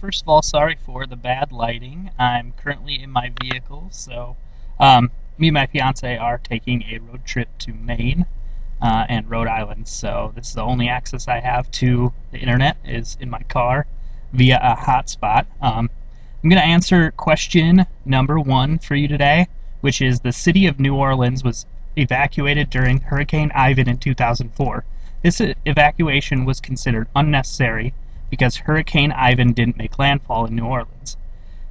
First of all, sorry for the bad lighting. I'm currently in my vehicle, so me and my fiance are taking a road trip to Maine and Rhode Island. So this is the only access I have to the internet is in my car via a hotspot. I'm going to answer question number 1 for you today, which is the city of New Orleans was evacuated during Hurricane Ivan in 2004. This evacuation was considered unnecessary because Hurricane Ivan didn't make landfall in New Orleans.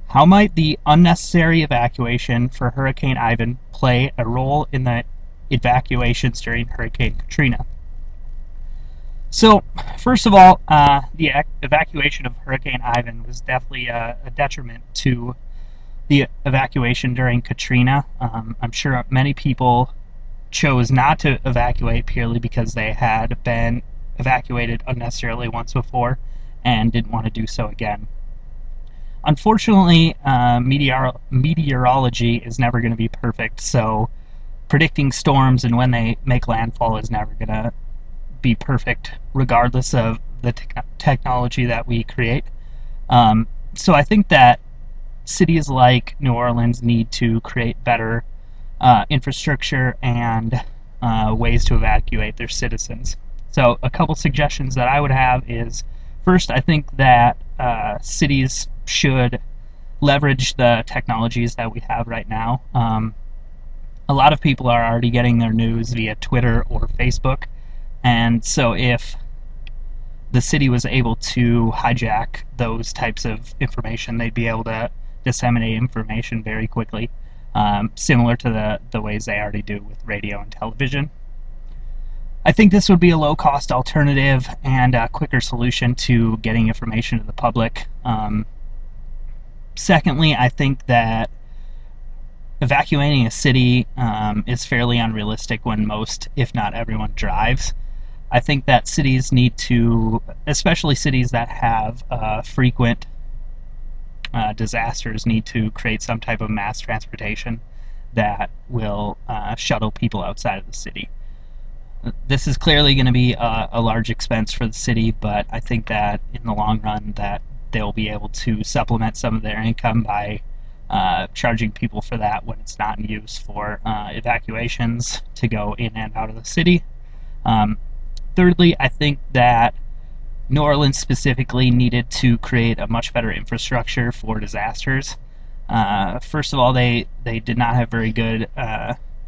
How might the unnecessary evacuation for Hurricane Ivan play a role in the evacuations during Hurricane Katrina? So, first of all, the evacuation of Hurricane Ivan was definitely a detriment to the evacuation during Katrina. I'm sure many people chose not to evacuate purely because they had been evacuated unnecessarily once before and didn't want to do so again. Unfortunately, meteorology is never going to be perfect, so predicting storms and when they make landfall is never going to be perfect, regardless of the technology that we create. So I think that cities like New Orleans need to create better infrastructure and ways to evacuate their citizens. So a couple suggestions that I would have is, first, I think that cities should leverage the technologies that we have right now. A lot of people are already getting their news via Twitter or Facebook, and so if the city was able to hijack those types of information, they'd be able to disseminate information very quickly, similar to the ways they already do with radio and television. I think this would be a low-cost alternative and a quicker solution to getting information to the public. Secondly, I think that evacuating a city is fairly unrealistic when most, if not everyone, drives. I think that cities need to, especially cities that have frequent disasters, need to create some type of mass transportation that will shuttle people outside of the city. This is clearly going to be a large expense for the city, but I think that in the long run that they'll be able to supplement some of their income by charging people for that when it's not in use for evacuations to go in and out of the city. Thirdly, I think that New Orleans specifically needed to create a much better infrastructure for disasters. First of all, they did not have very good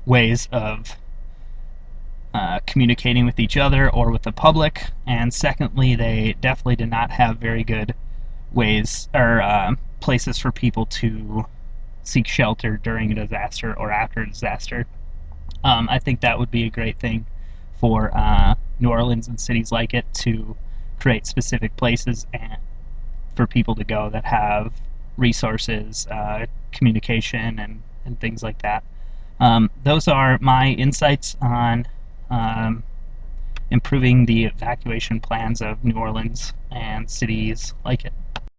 ways of communicating with each other or with the public, and secondly, they definitely did not have very good ways or places for people to seek shelter during a disaster or after a disaster. I think that would be a great thing for New Orleans and cities like it to create specific places and for people to go that have resources, communication, and things like that. Those are my insights on improving the evacuation plans of New Orleans and cities like it.